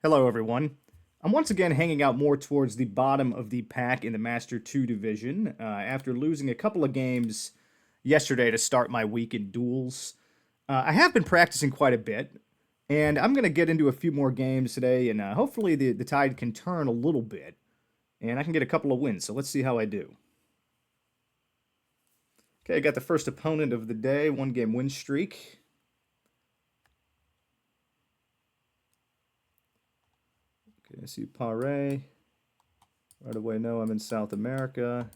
Hello, everyone. I'm once again hanging out more towards the bottom of the pack in the Master 2 division after losing a couple of games yesterday to start my week in duels. I have been practicing quite a bit, and I'm going to get into a few more games today, and hopefully the tide can turn a little bit, and I can get a couple of wins. So let's see how I do. Okay, I got the first opponent of the day, one game win streak. Okay, I see Pare. Right away, no, I'm in South America.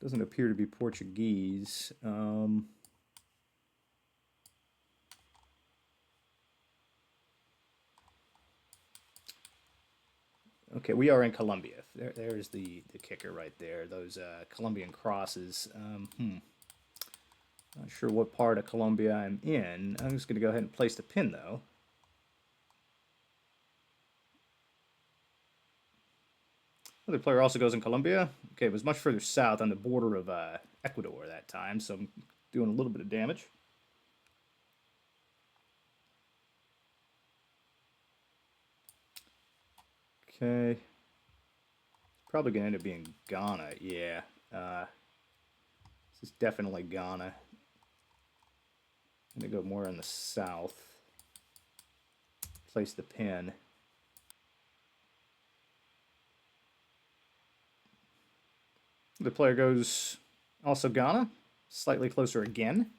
Doesn't appear to be Portuguese. Okay, we are in Colombia. There's the kicker right there. Those Colombian crosses. Not sure what part of Colombia I'm in. I'm just going to go ahead and place the pin, though. Other player also goes in Colombia. Okay, it was much further south on the border of Ecuador that time, so I'm doing a little bit of damage. Okay. It's probably going to end up being Ghana, yeah. This is definitely Ghana. I'm going to go more on the south. Place the pin. The player goes also Ghana, slightly closer again.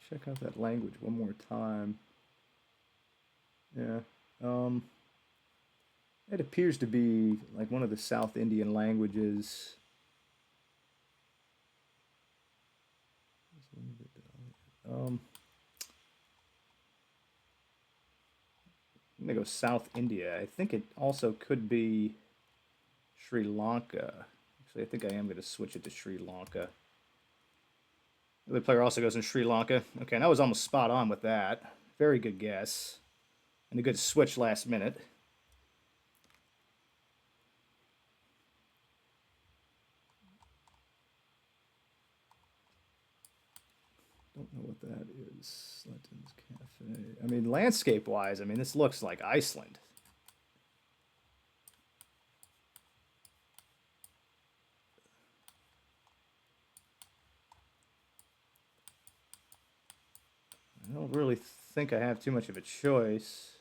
Check out that language one more time. Yeah. Um, it appears to be like one of the South Indian languages. Um, I'm gonna go South India. I think it also could be Sri Lanka. Actually, I think I am gonna switch it to Sri Lanka. The other player also goes in Sri Lanka. Okay, and I was almost spot on with that. Very good guess. And a good switch last minute. Don't know what that is. Slatton's Cafe. I mean, landscape wise, I mean, this looks like Iceland. I don't really think I have too much of a choice.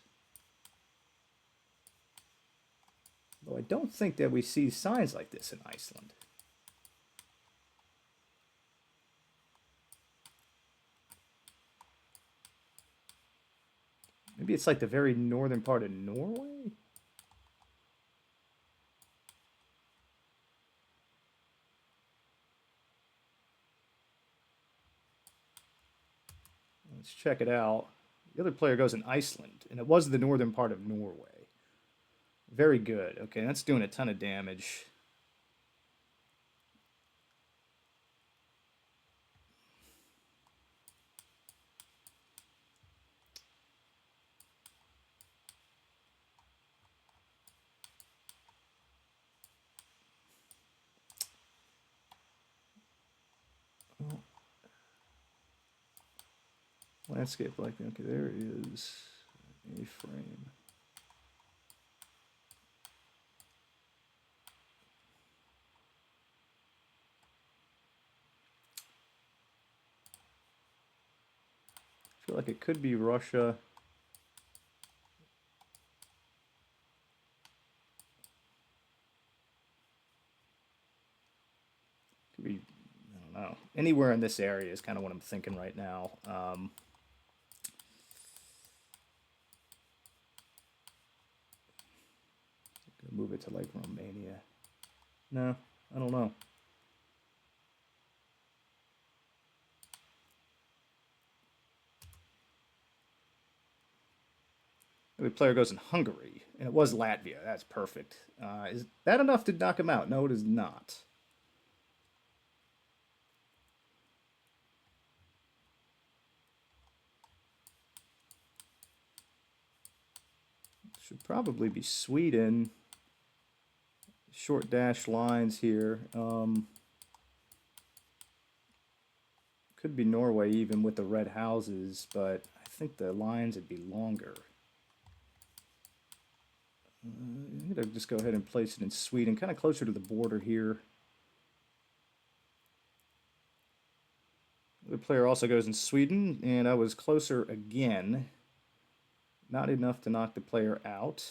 Though I don't think that we see signs like this in Iceland. Maybe it's like the very northern part of Norway? Let's check it out. The other player goes in Iceland, and it was the northern part of Norway. Very good. Okay, that's doing a ton of damage. Oh, landscape like that. Okay, there is a frame. I feel like it could be Russia. Could be, I don't know. Anywhere in this area is kind of what I'm thinking right now. Move it to like Romania. No, I don't know. The player goes in Hungary, and it was Latvia. That's perfect. Is that enough to knock him out? No, it is not. Should probably be Sweden. Short dash lines here. Could be Norway even with the red houses, but I think the lines would be longer. I'm going to just go ahead and place it in Sweden, kind of closer to the border here. The player also goes in Sweden, and I was closer again. Not enough to knock the player out.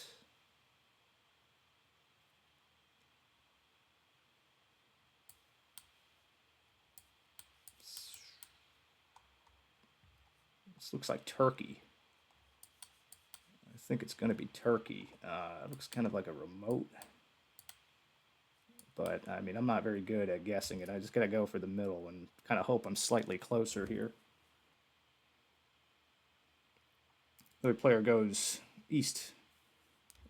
This looks like Turkey. I think it's going to be Turkey. It looks kind of like a remote. But, I mean, I'm not very good at guessing it. I just got to go for the middle and kind of hope I'm slightly closer here. The other player goes east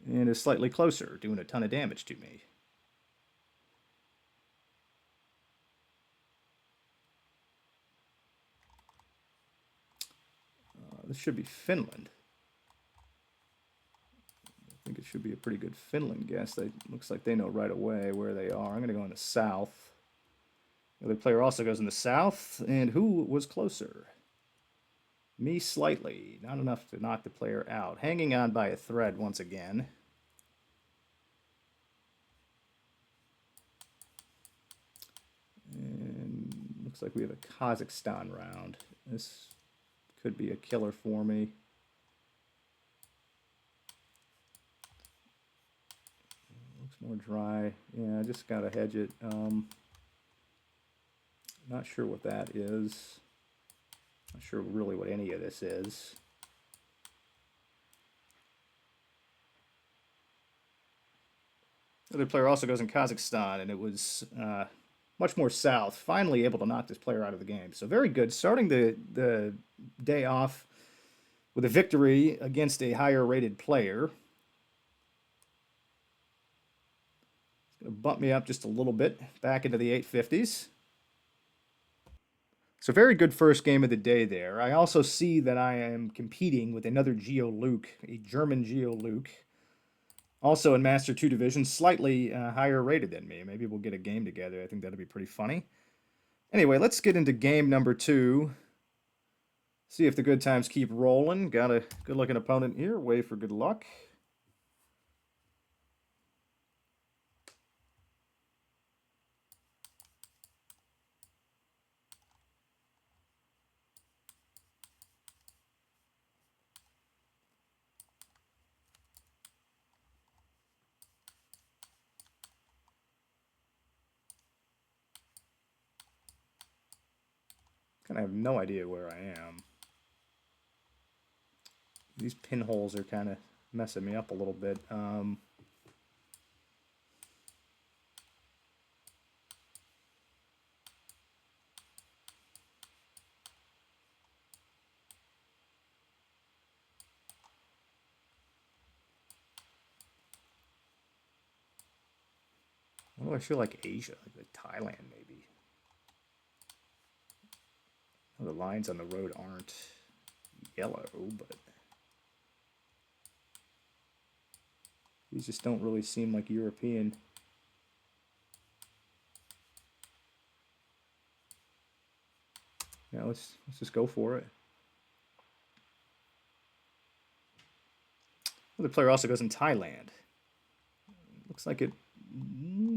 and is slightly closer, doing a ton of damage to me. This should be Finland. I think it should be a pretty good Finland guess. They looks like they know right away where they are. I'm going to go in the south. The other player also goes in the south, and who was closer? Me slightly, not enough to knock the player out. Hanging on by a thread once again. And looks like we have a Kazakhstan round. This could be a killer for me. Looks more dry. Yeah, I just got to hedge it. Not sure what that is. Not sure really what any of this is. The other player also goes in Kazakhstan, and it was much more south. Finally able to knock this player out of the game. So very good. Starting the day off with a victory against a higher rated player. It's going to bump me up just a little bit, back into the 850s. So very good first game of the day there. I also see that I am competing with another GeoLuke, a German GeoLuke. Also in Master 2 Division, slightly higher rated than me. Maybe we'll get a game together. I think that'll be pretty funny. Anyway, let's get into game number 2. See if the good times keep rolling. Got a good-looking opponent here. Way for good luck. Kind of have no idea where I am. These pinholes are kind of messing me up a little bit. What do I feel like Asia? Like Thailand, maybe. Well, the lines on the road aren't yellow, but these just don't really seem like European. Yeah, let's just go for it. The player also goes in Thailand. Looks like it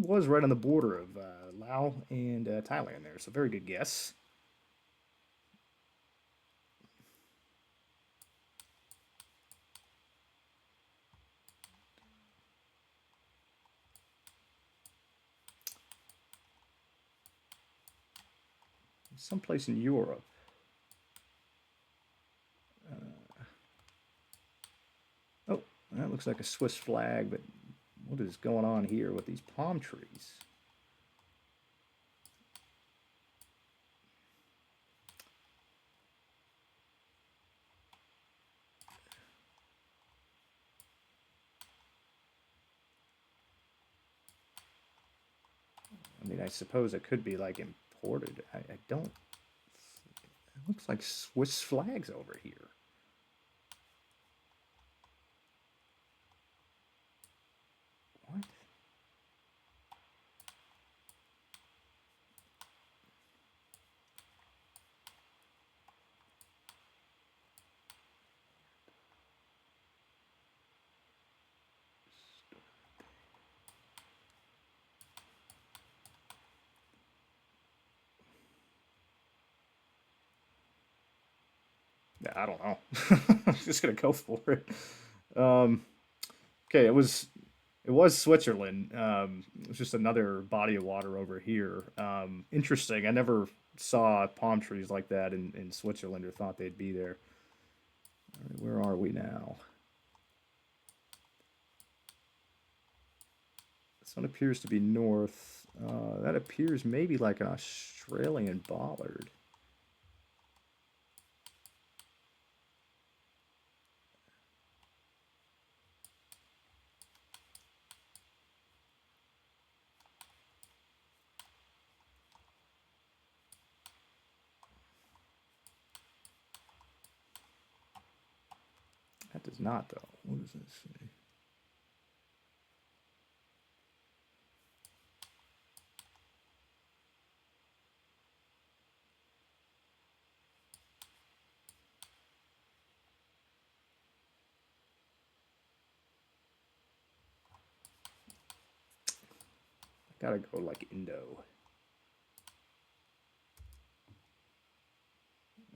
was right on the border of Laos and Thailand there, so very good guess. Someplace in Europe. Oh, that looks like a Swiss flag, but what is going on here with these palm trees? mean, I suppose it could be like imported. I don't. It looks like Swiss flags over here. What? I don't know. I'm just gonna go for it. Um, okay, it was Switzerland. It was just another body of water over here. Interesting. I never saw palm trees like that in Switzerland or thought they'd be there. All right, where are we now? This one appears to be north. That appears maybe like an Australian bollard. That does not, though. What does that say? I gotta go like Indo.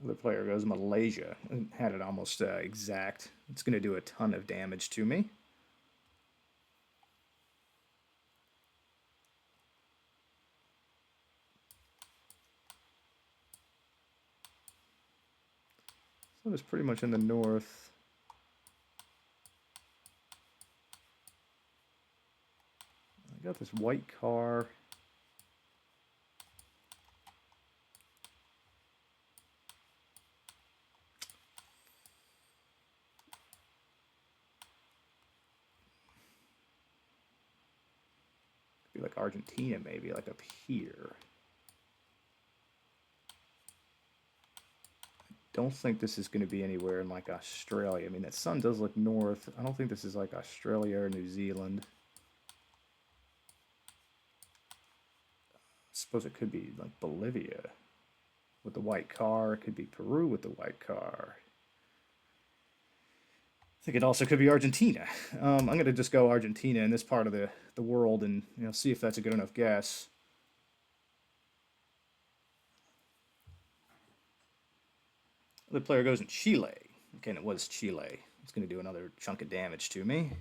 The player goes Malaysia. Had it almost exact. It's going to do a ton of damage to me. So it's pretty much in the north. I got this white car. Be like Argentina, maybe, like up here. Don't think this is going to be anywhere in like Australia. I mean, that sun does look north. I don't think this is like Australia or New Zealand. I suppose it could be like Bolivia with the white car. It could be Peru with the white car. I think it also could be Argentina. I'm going to just go Argentina in this part of the world and see if that's a good enough guess. The player goes in Chile. Again, it was Chile. It's going to do another chunk of damage to me.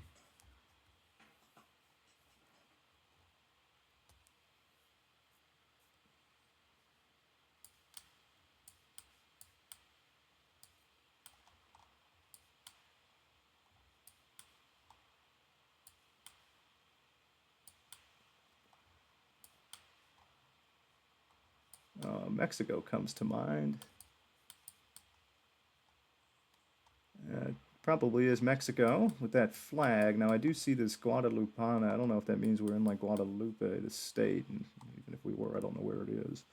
Mexico comes to mind. Probably is Mexico with that flag. Now I do see this Guadalupana. I don't know if that means we're in like Guadalupe, the state, and even if we were, I don't know where it is.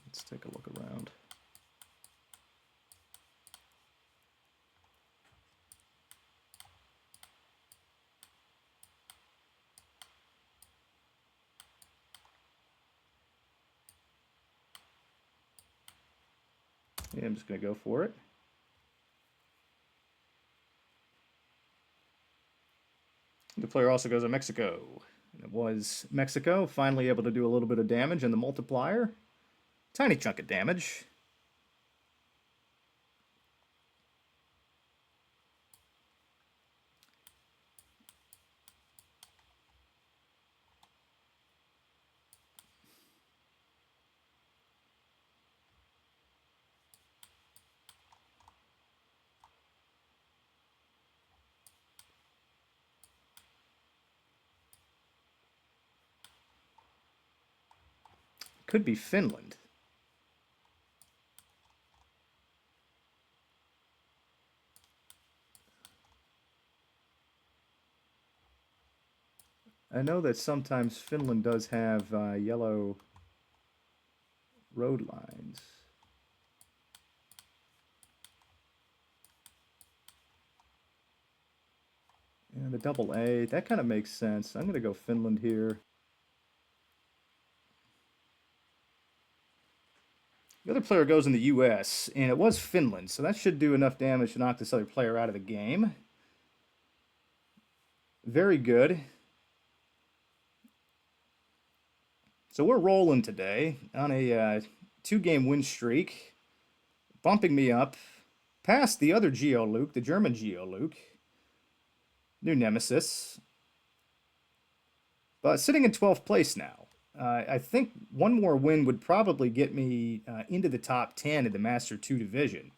Let's take a look around. Yeah, I'm just going to go for it. The player also goes to Mexico. It was Mexico, finally able to do a little bit of damage in the multiplier. Tiny chunk of damage. Could be Finland. I know that sometimes Finland does have yellow road lines. And the double A, that kind of makes sense. I'm going to go Finland here. The other player goes in the US, and it was Finland, so that should do enough damage to knock this other player out of the game. Very good. So we're rolling today on a 2-game win streak, bumping me up past the other GeoLuke, the German GeoLuke, new nemesis, but sitting in 12th place now. I think one more win would probably get me into the top 10 in the Master 2 division.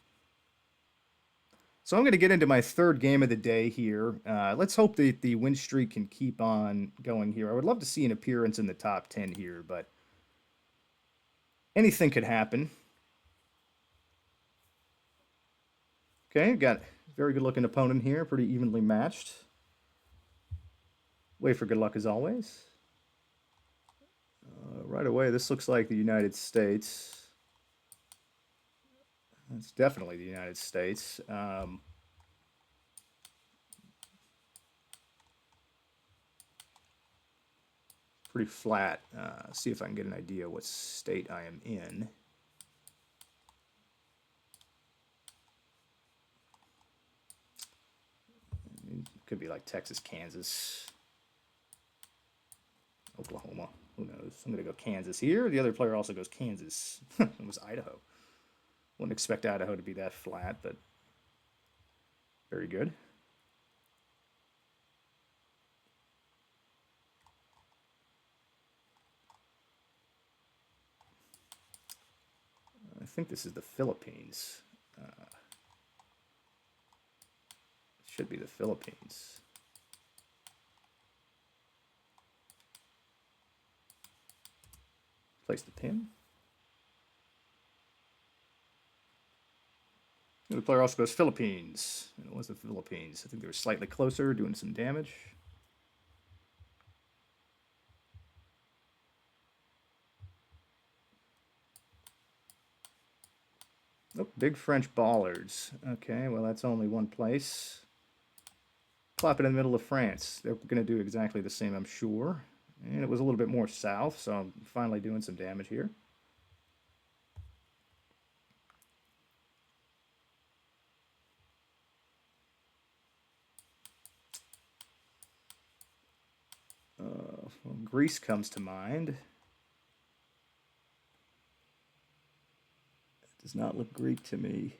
So I'm going to get into my third game of the day here. Let's hope that the win streak can keep on going here. I would love to see an appearance in the top 10 here, but anything could happen. Okay, got a very good looking opponent here, pretty evenly matched. Wait for good luck as always. Right away, this looks like the United States. It's definitely the United States. Pretty flat. See if I can get an idea what state I am in. It could be like Texas, Kansas, Oklahoma. Who knows? I'm going to go Kansas here. The other player also goes Kansas. It was Idaho. Wouldn't expect Idaho to be that flat, but very good. I think this is the Philippines. Should be the Philippines. Place the pin. The player also goes Philippines. And it was the Philippines. I think they were slightly closer, doing some damage. Oh, big French bollards. Okay, well, that's only one place. Plop it in the middle of France. They're going to do exactly the same, I'm sure. And it was a little bit more south, so I'm finally doing some damage here. Well, Greece comes to mind. It does not look Greek to me.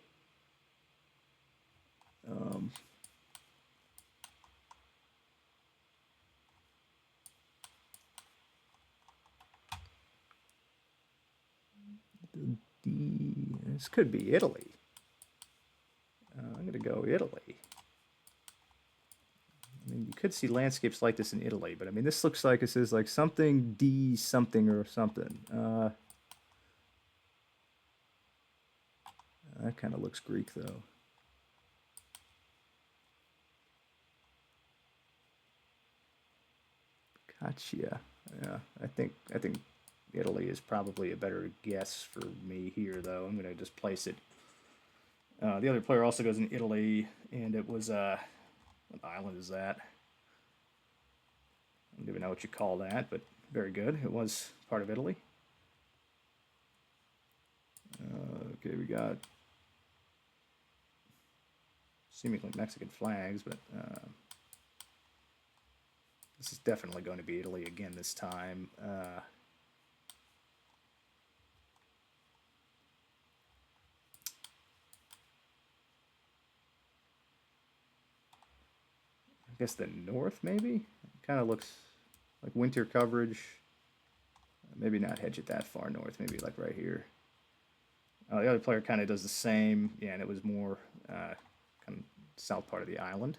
This could be Italy. I'm going to go Italy. I mean, you could see landscapes like this in Italy, but I mean, this looks like this is like something D something or something. That kind of looks Greek, though. Gotcha. Yeah, I think Italy is probably a better guess for me here, though. I'm going to just place it. The other player also goes in Italy, and it was what island is that? I don't even know what you call that, but very good. It was part of Italy. Okay, we got seemingly Mexican flags, but this is definitely going to be Italy again this time. I guess the north, maybe? Kind of looks like winter coverage. Maybe not hedge it that far north, maybe like right here. The other player kind of does the same. Yeah, and it was more kind of south part of the island.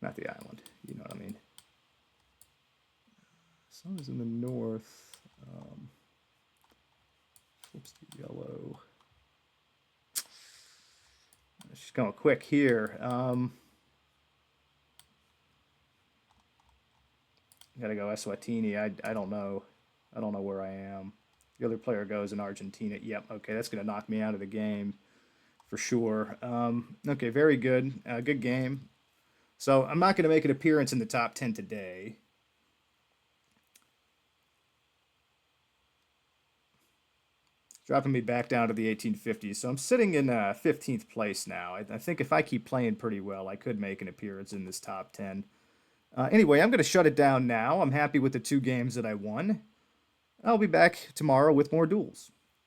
Not the island, know what I mean. Sun is in the north. Flips to yellow. She's going quick here. Gotta go Eswatini. I don't know. I don't know where I am. The other player goes in Argentina. Yep. Okay, that's gonna knock me out of the game for sure. Okay, very good. Good game. So I'm not gonna make an appearance in the top 10 today. Dropping me back down to the 1850s. So I'm sitting in 15th place now. I think if I keep playing pretty well, I could make an appearance in this top 10. Anyway, I'm going to shut it down now. I'm happy with the 2 games that I won. I'll be back tomorrow with more duels.